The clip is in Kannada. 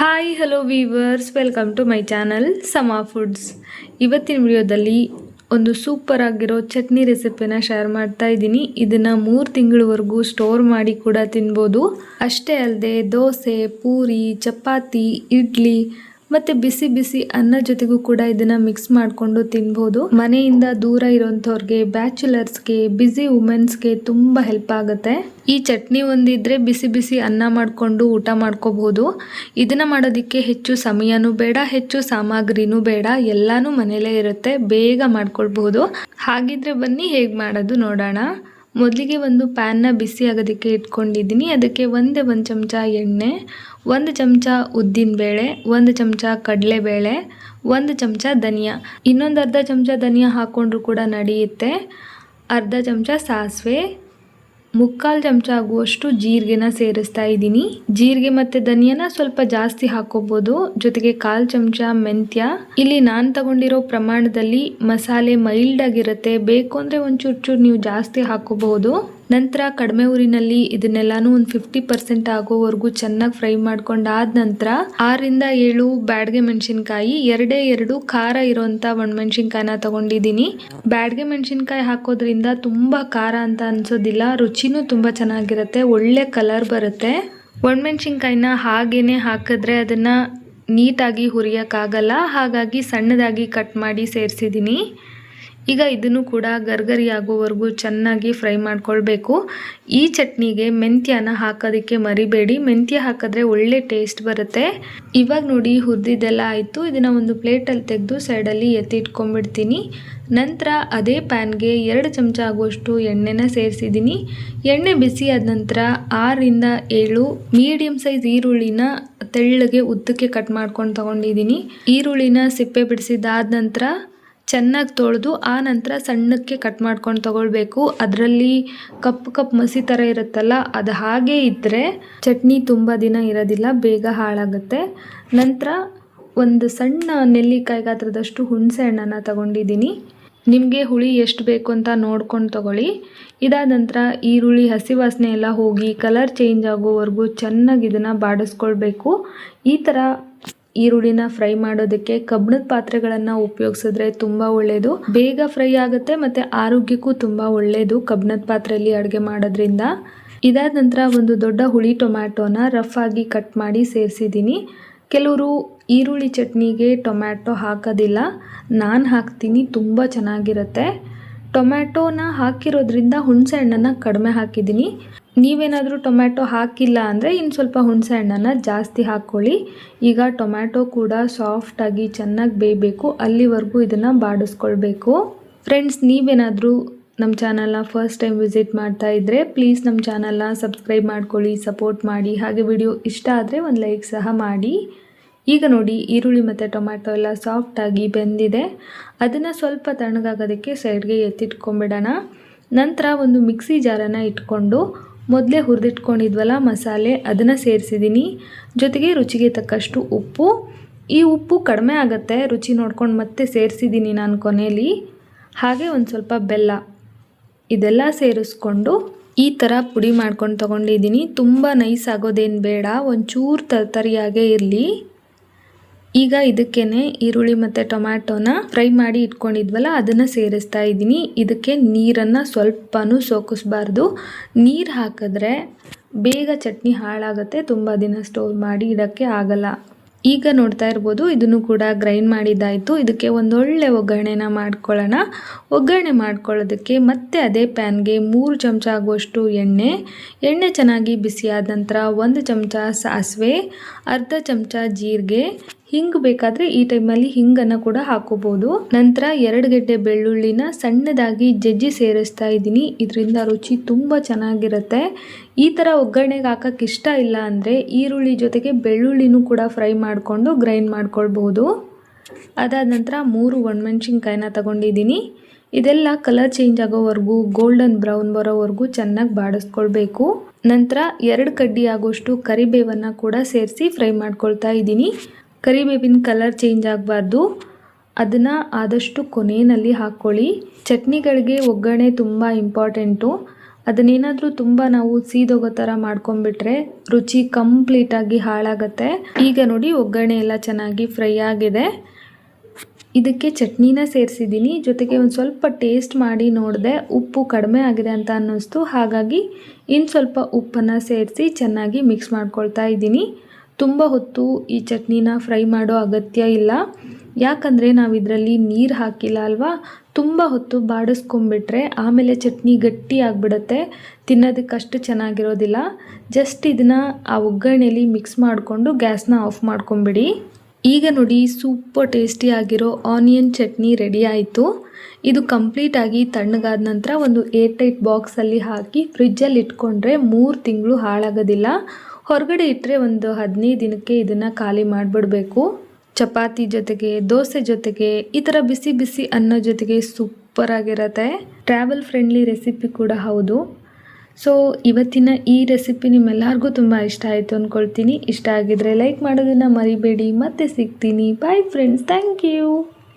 Hi hello viewers, welcome to my channel ಸಮಾ ಫುಡ್ಸ್. ಇವತ್ತಿನ ವಿಡಿಯೋದಲ್ಲಿ ಒಂದು ಸೂಪರ್ ಆಗಿರೋ ಚಟ್ನಿ ರೆಸಿಪಿನ ಶೇರ್ ಮಾಡ್ತಾ ಇದ್ದೀನಿ. ಇದನ್ನು 3 ತಿಂಗಳವರೆಗೂ ಸ್ಟೋರ್ ಮಾಡಿ ಕೂಡ ತಿನ್ಬೋದು. ಅಷ್ಟೇ ಅಲ್ಲದೆ ದೋಸೆ, ಪೂರಿ, ಚಪಾತಿ, ಇಡ್ಲಿ ಮತ್ತು ಬಿಸಿ ಬಿಸಿ ಅನ್ನ ಜೊತೆಗೂ ಕೂಡ ಇದನ್ನು ಮಿಕ್ಸ್ ಮಾಡಿಕೊಂಡು ತಿನ್ಬೋದು. ಮನೆಯಿಂದ ದೂರ ಇರೋಂಥವ್ರಿಗೆ, ಬ್ಯಾಚುಲರ್ಸ್ಗೆ, ಬ್ಯುಸಿ ವುಮೆನ್ಸ್ಗೆ ತುಂಬ ಹೆಲ್ಪ್ ಆಗುತ್ತೆ. ಈ ಚಟ್ನಿ ಒಂದಿದ್ರೆ ಬಿಸಿ ಬಿಸಿ ಅನ್ನ ಮಾಡಿಕೊಂಡು ಊಟ ಮಾಡ್ಕೋಬಹುದು. ಇದನ್ನ ಮಾಡೋದಕ್ಕೆ ಹೆಚ್ಚು ಸಮಯನೂ ಬೇಡ, ಹೆಚ್ಚು ಸಾಮಗ್ರಿನೂ ಬೇಡ, ಎಲ್ಲಾನು ಮನೇಲೇ ಇರುತ್ತೆ, ಬೇಗ ಮಾಡ್ಕೊಳ್ಬಹುದು. ಹಾಗಿದ್ರೆ ಬನ್ನಿ ಹೇಗೆ ಮಾಡೋದು ನೋಡೋಣ. ಮೊದಲಿಗೆ ಒಂದು ಪ್ಯಾನ್ನ ಬಿಸಿ ಆಗೋದಕ್ಕೆ ಇಟ್ಕೊಂಡಿದ್ದೀನಿ. ಅದಕ್ಕೆ ಒಂದು ಚಮಚ ಎಣ್ಣೆ, 1 ಚಮಚ ಉದ್ದಿನಬೇಳೆ, 1 ಚಮಚ ಕಡಲೆಬೇಳೆ, 1 ಚಮಚ ಧನಿಯಾ, ಇನ್ನೊಂದು ಅರ್ಧ ಚಮಚ ಧನಿಯಾ ಹಾಕ್ಕೊಂಡ್ರು ಕೂಡ ನಡೆಯುತ್ತೆ. ಅರ್ಧ ಚಮಚ ಸಾಸಿವೆ, 3/4 ಚಮಚ ಆಗುವಷ್ಟು ಜೀರಿಗೆನ ಸೇರಿಸ್ತಾ ಇದ್ದೀನಿ. ಜೀರಿಗೆ ಮತ್ತು ಧನಿಯಾನ ಸ್ವಲ್ಪ ಜಾಸ್ತಿ ಹಾಕೋಬಹುದು. ಜೊತೆಗೆ 1/4 ಚಮಚ ಮೆಂತ್ಯ. ಇಲ್ಲಿ ನಾನು ತಗೊಂಡಿರೋ ಪ್ರಮಾಣದಲ್ಲಿ ಮಸಾಲೆ ಮೈಲ್ಡ್ ಆಗಿರುತ್ತೆ, ಬೇಕು ಅಂದರೆ ಒಂಚೂರು ನೀವು ಜಾಸ್ತಿ ಹಾಕೋಬಹುದು. ನಂತರ ಕಡಿಮೆ ಊರಿನಲ್ಲಿ ಇದನ್ನೆಲ್ಲಾನು ಒಂದು 50% ಆಗೋವರೆಗೂ ಚೆನ್ನಾಗಿ ಫ್ರೈ ಮಾಡ್ಕೊಂಡಾದ ನಂತರ 6-7 ಬ್ಯಾಡಗೆ ಮೆಣಸಿನ್ಕಾಯಿ, 2 ಖಾರ ಇರೋಂಥ ಒಣಮೆಣಸಿನ್ಕಾಯಿನ ತಗೊಂಡಿದ್ದೀನಿ. ಬ್ಯಾಡಗೆ ಮೆಣಸಿನ್ಕಾಯಿ ಹಾಕೋದ್ರಿಂದ ತುಂಬ ಖಾರ ಅಂತ ಅನ್ಸೋದಿಲ್ಲ, ರುಚಿನೂ ತುಂಬ ಚೆನ್ನಾಗಿರುತ್ತೆ, ಒಳ್ಳೆ ಕಲರ್ ಬರುತ್ತೆ. ಒಣಮೆಣಸಿನ್ಕಾಯಿನ ಹಾಗೇನೆ ಹಾಕಿದ್ರೆ ಅದನ್ನು ನೀಟಾಗಿ ಹುರಿಯೋಕ್ಕಾಗಲ್ಲ, ಹಾಗಾಗಿ ಸಣ್ಣದಾಗಿ ಕಟ್ ಮಾಡಿ ಸೇರಿಸಿದ್ದೀನಿ. ಈಗ ಇದನ್ನು ಕೂಡ ಗರ್ಗರಿ ಆಗೋವರೆಗೂ ಚೆನ್ನಾಗಿ ಫ್ರೈ ಮಾಡ್ಕೊಳ್ಬೇಕು. ಈ ಚಟ್ನಿಗೆ ಮೆಂತ್ಯನ ಹಾಕೋದಕ್ಕೆ ಮರಿಬೇಡಿ, ಮೆಂತ್ಯ ಹಾಕಿದ್ರೆ ಒಳ್ಳೆ ಟೇಸ್ಟ್ ಬರುತ್ತೆ. ಇವಾಗ ನೋಡಿ ಹುರಿದಿದ್ದೆಲ್ಲ ಆಯಿತು. ಇದನ್ನು ಒಂದು ಪ್ಲೇಟಲ್ಲಿ ತೆಗೆದು ಸೈಡಲ್ಲಿ ಎತ್ತಿಟ್ಕೊಂಡ್ಬಿಡ್ತೀನಿ. ನಂತರ ಅದೇ ಪ್ಯಾನ್ಗೆ 2 ಚಮಚ ಆಗುವಷ್ಟು ಎಣ್ಣೆನ ಸೇರಿಸಿದ್ದೀನಿ. ಎಣ್ಣೆ ಬಿಸಿ ಆದ ನಂತರ 6-7 ಮೀಡಿಯಮ್ ಸೈಜ್ ಈರುಳ್ಳಿನ ತೆಳ್ಳಗೆ ಉದ್ದಕ್ಕೆ ಕಟ್ ಮಾಡ್ಕೊಂಡು ತಗೊಂಡಿದ್ದೀನಿ. ಈರುಳ್ಳಿನ ಸಿಪ್ಪೆ ಬಿಡಿಸಿದಾದ ನಂತರ ಚೆನ್ನಾಗಿ ತೊಳೆದು ಆ ನಂತರ ಸಣ್ಣಕ್ಕೆ ಕಟ್ ಮಾಡ್ಕೊಂಡು ತಗೊಳ್ಬೇಕು. ಅದರಲ್ಲಿ ಕಪ್ಪು ಮಸಿ ಥರ ಇರುತ್ತಲ್ಲ, ಅದು ಹಾಗೇ ಇದ್ದರೆ ಚಟ್ನಿ ತುಂಬ ದಿನ ಇರೋದಿಲ್ಲ, ಬೇಗ ಹಾಳಾಗುತ್ತೆ. ನಂತರ ಒಂದು ಸಣ್ಣ ನೆಲ್ಲಿಕಾಯಿ ಗಾತ್ರದಷ್ಟು ಹುಣಸೆ ಹಣ್ಣನ್ನು ತಗೊಂಡಿದ್ದೀನಿ. ನಿಮಗೆ ಹುಳಿ ಎಷ್ಟು ಬೇಕು ಅಂತ ನೋಡ್ಕೊಂಡು ತಗೊಳ್ಳಿ. ಇದಾದ ನಂತರ ಈರುಳ್ಳಿ ಹಸಿ ವಾಸನೆ ಎಲ್ಲ ಹೋಗಿ ಕಲರ್ ಚೇಂಜ್ ಆಗೋವರೆಗೂ ಚೆನ್ನಾಗಿ ಇದನ್ನು ಬಾಡಿಸ್ಕೊಳ್ಬೇಕು. ಈ ಥರ ಈರುಳ್ಳಿನ ಫ್ರೈ ಮಾಡೋದಕ್ಕೆ ಕಬ್ಬಿಣದ ಪಾತ್ರೆಗಳನ್ನು ಉಪಯೋಗಿಸಿದ್ರೆ ತುಂಬ ಒಳ್ಳೆಯದು, ಬೇಗ ಫ್ರೈ ಆಗುತ್ತೆ ಮತ್ತು ಆರೋಗ್ಯಕ್ಕೂ ತುಂಬ ಒಳ್ಳೆಯದು ಕಬ್ಬಿಣದ ಪಾತ್ರೆಯಲ್ಲಿ ಅಡುಗೆ ಮಾಡೋದ್ರಿಂದ. ಇದಾದ ನಂತರ ಒಂದು ದೊಡ್ಡ ಹುಳಿ ಟೊಮ್ಯಾಟೋನ ರಫ್ ಆಗಿ ಕಟ್ ಮಾಡಿ ಸೇರಿಸಿದ್ದೀನಿ. ಕೆಲವರು ಈರುಳ್ಳಿ ಚಟ್ನಿಗೆ ಟೊಮ್ಯಾಟೊ ಹಾಕೋದಿಲ್ಲ, ನಾನು ಹಾಕ್ತೀನಿ, ತುಂಬ ಚೆನ್ನಾಗಿರುತ್ತೆ. ಟೊಮ್ಯಾಟೋನ ಹಾಕಿರೋದ್ರಿಂದ ಹುಣಸೆ ಹಣ್ಣನ್ನು ಕಡಿಮೆ ಹಾಕಿದ್ದೀನಿ. ನೀವೇನಾದರೂ ಟೊಮ್ಯಾಟೊ ಹಾಕಿಲ್ಲ ಅಂದರೆ ಇನ್ನು ಸ್ವಲ್ಪ ಹುಣಸೆ ಹಣ್ಣನ್ನು ಜಾಸ್ತಿ ಹಾಕ್ಕೊಳ್ಳಿ. ಈಗ ಟೊಮ್ಯಾಟೊ ಕೂಡ ಸಾಫ್ಟಾಗಿ ಚೆನ್ನಾಗಿ ಬೇಯಬೇಕು, ಅಲ್ಲಿವರೆಗೂ ಇದನ್ನು ಬಾಡಿಸ್ಕೊಳ್ಬೇಕು. ಫ್ರೆಂಡ್ಸ್, ನೀವೇನಾದರೂ ನಮ್ಮ ಚಾನಲ್ನ ಫಸ್ಟ್ ಟೈಮ್ ವಿಸಿಟ್ ಮಾಡ್ತಾ ಇದ್ದರೆ ಪ್ಲೀಸ್ ನಮ್ಮ ಚಾನಲ್ನ ಸಬ್ಸ್ಕ್ರೈಬ್ ಮಾಡ್ಕೊಳ್ಳಿ, ಸಪೋರ್ಟ್ ಮಾಡಿ. ಹಾಗೆ ವಿಡಿಯೋ ಇಷ್ಟ ಆದರೆ ಒಂದು ಲೈಕ್ ಸಹ ಮಾಡಿ. ಈಗ ನೋಡಿ ಈರುಳ್ಳಿ ಮತ್ತು ಟೊಮ್ಯಾಟೊ ಎಲ್ಲ ಸಾಫ್ಟಾಗಿ ಬೆಂದಿದೆ. ಅದನ್ನು ಸ್ವಲ್ಪ ತಣ್ಣಗಾಗೋದಕ್ಕೆ ಸೈಡ್ಗೆ ಎತ್ತಿಟ್ಕೊಂಡ್ಬಿಡೋಣ. ನಂತರ ಒಂದು ಮಿಕ್ಸಿ ಜಾರನ್ನು ಇಟ್ಕೊಂಡು ಮೊದಲೇ ಹುರಿದಿಟ್ಕೊಂಡಿದ್ವಲ್ಲ ಮಸಾಲೆ, ಅದನ್ನು ಸೇರಿಸಿದ್ದೀನಿ. ಜೊತೆಗೆ ರುಚಿಗೆ ತಕ್ಕಷ್ಟು ಉಪ್ಪು. ಈ ಉಪ್ಪು ಕಡಿಮೆ ಆಗುತ್ತೆ, ರುಚಿ ನೋಡ್ಕೊಂಡು ಮತ್ತೆ ಸೇರಿಸಿದ್ದೀನಿ ನಾನು ಕೊನೆಯಲ್ಲಿ. ಹಾಗೆ ಒಂದು ಸ್ವಲ್ಪ ಬೆಲ್ಲ, ಇದೆಲ್ಲ ಸೇರಿಸ್ಕೊಂಡು ಈ ಥರ ಪುಡಿ ಮಾಡ್ಕೊಂಡು ತೊಗೊಂಡಿದ್ದೀನಿ. ತುಂಬ ನೈಸ್ ಆಗೋದೇನು ಬೇಡ, ಒಂಚೂರು ತರಿಯಾಗೇ ಇರಲಿ. ಈಗ ಇದಕ್ಕೇನೆ ಈರುಳ್ಳಿ ಮತ್ತು ಟೊಮ್ಯಾಟೋನ ಫ್ರೈ ಮಾಡಿ ಇಟ್ಕೊಂಡಿದ್ವಲ್ಲ ಅದನ್ನು ಸೇರಿಸ್ತಾ ಇದ್ದೀನಿ. ಇದಕ್ಕೆ ನೀರನ್ನು ಸ್ವಲ್ಪನೂ ಸೋಕಿಸ್ಬಾರ್ದು. ನೀರು ಹಾಕಿದ್ರೆ ಬೇಗ ಚಟ್ನಿ ಹಾಳಾಗುತ್ತೆ, ತುಂಬ ದಿನ ಸ್ಟೋರ್ ಮಾಡಿ ಇಡೋಕ್ಕೆ ಆಗಲ್ಲ. ಈಗ ನೋಡ್ತಾ ಇರ್ಬೋದು, ಇದನ್ನು ಕೂಡ ಗ್ರೈಂಡ್ ಮಾಡಿದ್ದಾಯಿತು. ಇದಕ್ಕೆ ಒಂದೊಳ್ಳೆ ಒಗ್ಗರಣೆನ ಮಾಡ್ಕೊಳ್ಳೋಣ. ಒಗ್ಗರಣೆ ಮಾಡ್ಕೊಳ್ಳೋದಕ್ಕೆ ಮತ್ತೆ ಅದೇ ಪ್ಯಾನ್ಗೆ 3 ಚಮಚ ಆಗುವಷ್ಟು ಎಣ್ಣೆ ಚೆನ್ನಾಗಿ ಬಿಸಿಯಾದ ನಂತರ 1 ಚಮಚ ಸಾಸಿವೆ, ಅರ್ಧ ಚಮಚ ಜೀರಿಗೆ, ಹಿಂಗೆ ಬೇಕಾದರೆ ಈ ಟೈಮಲ್ಲಿ ಹಿಂಗನ್ನು ಕೂಡ ಹಾಕೋಬೋದು. ನಂತರ 2 ಗೆಡ್ಡೆ ಬೆಳ್ಳುಳ್ಳಿನ ಸಣ್ಣದಾಗಿ ಜಜ್ಜಿ ಸೇರಿಸ್ತಾ ಇದ್ದೀನಿ. ಇದರಿಂದ ರುಚಿ ತುಂಬ ಚೆನ್ನಾಗಿರುತ್ತೆ. ಈ ಥರ ಒಗ್ಗರಣೆಗೆ ಹಾಕೋಕ್ಕೆ ಇಷ್ಟ ಇಲ್ಲ ಅಂದರೆ ಈರುಳ್ಳಿ ಜೊತೆಗೆ ಬೆಳ್ಳುಳ್ಳಿನೂ ಕೂಡ ಫ್ರೈ ಮಾಡಿಕೊಂಡು ಗ್ರೈಂಡ್ ಮಾಡ್ಕೊಳ್ಬೋದು. ಅದಾದ ನಂತರ 3 ಒಣಮೆಣಸಿನ್ಕಾಯಿನ ತಗೊಂಡಿದ್ದೀನಿ. ಇದೆಲ್ಲ ಕಲರ್ ಚೇಂಜ್ ಆಗೋವರೆಗೂ ಗೋಲ್ಡನ್ ಬ್ರೌನ್ ಬರೋವರೆಗೂ ಚೆನ್ನಾಗಿ ಬಾಡಿಸ್ಕೊಳ್ಬೇಕು. ನಂತರ 2 ಕಡ್ಡಿ ಆಗೋಷ್ಟು ಕರಿಬೇವನ್ನು ಕೂಡ ಸೇರಿಸಿ ಫ್ರೈ ಮಾಡ್ಕೊಳ್ತಾ ಇದ್ದೀನಿ. ಕರಿಬೇವಿನ ಕಲರ್ ಚೇಂಜ್ ಆಗಬಾರ್ದು, ಅದನ್ನು ಆದಷ್ಟು ಕೊನೆಯಲ್ಲಿ ಹಾಕ್ಕೊಳ್ಳಿ. ಚಟ್ನಿಗಳಿಗೆ ಒಗ್ಗರಣೆ ತುಂಬ ಇಂಪಾರ್ಟೆಂಟು. ಅದನ್ನೇನಾದರೂ ತುಂಬ ನಾವು ಸೀದೋಗೋ ಥರ ಮಾಡ್ಕೊಂಡ್ಬಿಟ್ರೆ ರುಚಿ ಕಂಪ್ಲೀಟಾಗಿ ಹಾಳಾಗತ್ತೆ. ಈಗ ನೋಡಿ ಒಗ್ಗರಣೆ ಎಲ್ಲ ಚೆನ್ನಾಗಿ ಫ್ರೈ ಆಗಿದೆ. ಇದಕ್ಕೆ ಚಟ್ನಿನ ಸೇರಿಸಿದ್ದೀನಿ. ಜೊತೆಗೆ ಒಂದು ಸ್ವಲ್ಪ ಟೇಸ್ಟ್ ಮಾಡಿ ನೋಡಿದೆ, ಉಪ್ಪು ಕಡಿಮೆ ಆಗಿದೆ ಅಂತ ಅನ್ನಿಸ್ತು. ಹಾಗಾಗಿ ಇನ್ನು ಸ್ವಲ್ಪ ಉಪ್ಪನ್ನು ಸೇರಿಸಿ ಚೆನ್ನಾಗಿ ಮಿಕ್ಸ್ ಮಾಡ್ಕೊಳ್ತಾ ಇದ್ದೀನಿ. ತುಂಬ ಹೊತ್ತು ಈ ಚಟ್ನಿನ ಫ್ರೈ ಮಾಡೋ ಅಗತ್ಯ ಇಲ್ಲ, ಯಾಕಂದರೆ ನಾವು ಇದರಲ್ಲಿ ನೀರು ಹಾಕಿಲ್ಲ ಅಲ್ವಾ. ತುಂಬ ಹೊತ್ತು ಬಾಡಿಸ್ಕೊಂಬಿಟ್ರೆ ಆಮೇಲೆ ಚಟ್ನಿ ಗಟ್ಟಿ ಆಗಿಬಿಡುತ್ತೆ, ತಿನ್ನೋದಕ್ಕಷ್ಟು ಚೆನ್ನಾಗಿರೋದಿಲ್ಲ. ಜಸ್ಟ್ ಇದನ್ನು ಆ ಒಗ್ಗರಣೆಯಲ್ಲಿ ಮಿಕ್ಸ್ ಮಾಡಿಕೊಂಡು ಗ್ಯಾಸ್ನ ಆಫ್ ಮಾಡ್ಕೊಂಬಿಡಿ. ಈಗ ನೋಡಿ ಸೂಪರ್ ಟೇಸ್ಟಿಯಾಗಿರೋ ಆನಿಯನ್ ಚಟ್ನಿ ರೆಡಿ ಆಯಿತು. ಇದು ಕಂಪ್ಲೀಟಾಗಿ ತಣ್ಣಗಾದ ನಂತರ ಒಂದು ಏರ್ ಟೈಟ್ ಬಾಕ್ಸಲ್ಲಿ ಹಾಕಿ ಫ್ರಿಜ್ಜಲ್ಲಿ ಇಟ್ಕೊಂಡ್ರೆ 3 ತಿಂಗಳು ಹಾಳಾಗೋದಿಲ್ಲ. ಹೊರಗಡೆ ಇಟ್ಟರೆ ಒಂದು 15 ದಿನಕ್ಕೆ ಇದನ್ನು ಖಾಲಿ ಮಾಡಿಬಿಡಬೇಕು. ಚಪಾತಿ ಜೊತೆಗೆ, ದೋಸೆ ಜೊತೆಗೆ, ಈ ಥರ ಬಿಸಿ ಬಿಸಿ ಅನ್ನೋ ಜೊತೆಗೆ ಸೂಪರಾಗಿರುತ್ತೆ. ಟ್ರಾವೆಲ್ ಫ್ರೆಂಡ್ಲಿ ರೆಸಿಪಿ ಕೂಡ ಹೌದು. ಸೊ ಇವತ್ತಿನ ಈ ರೆಸಿಪಿ ನಿಮ್ಮೆಲ್ಲರಿಗೂ ತುಂಬ ಇಷ್ಟ ಆಯಿತು ಅಂದ್ಕೊಳ್ತೀನಿ. ಇಷ್ಟ ಆಗಿದ್ರೆ ಲೈಕ್ ಮಾಡೋದನ್ನು ಮರಿಬೇಡಿ. ಮತ್ತೆ ಸಿಗ್ತೀನಿ. Bye friends, thank you.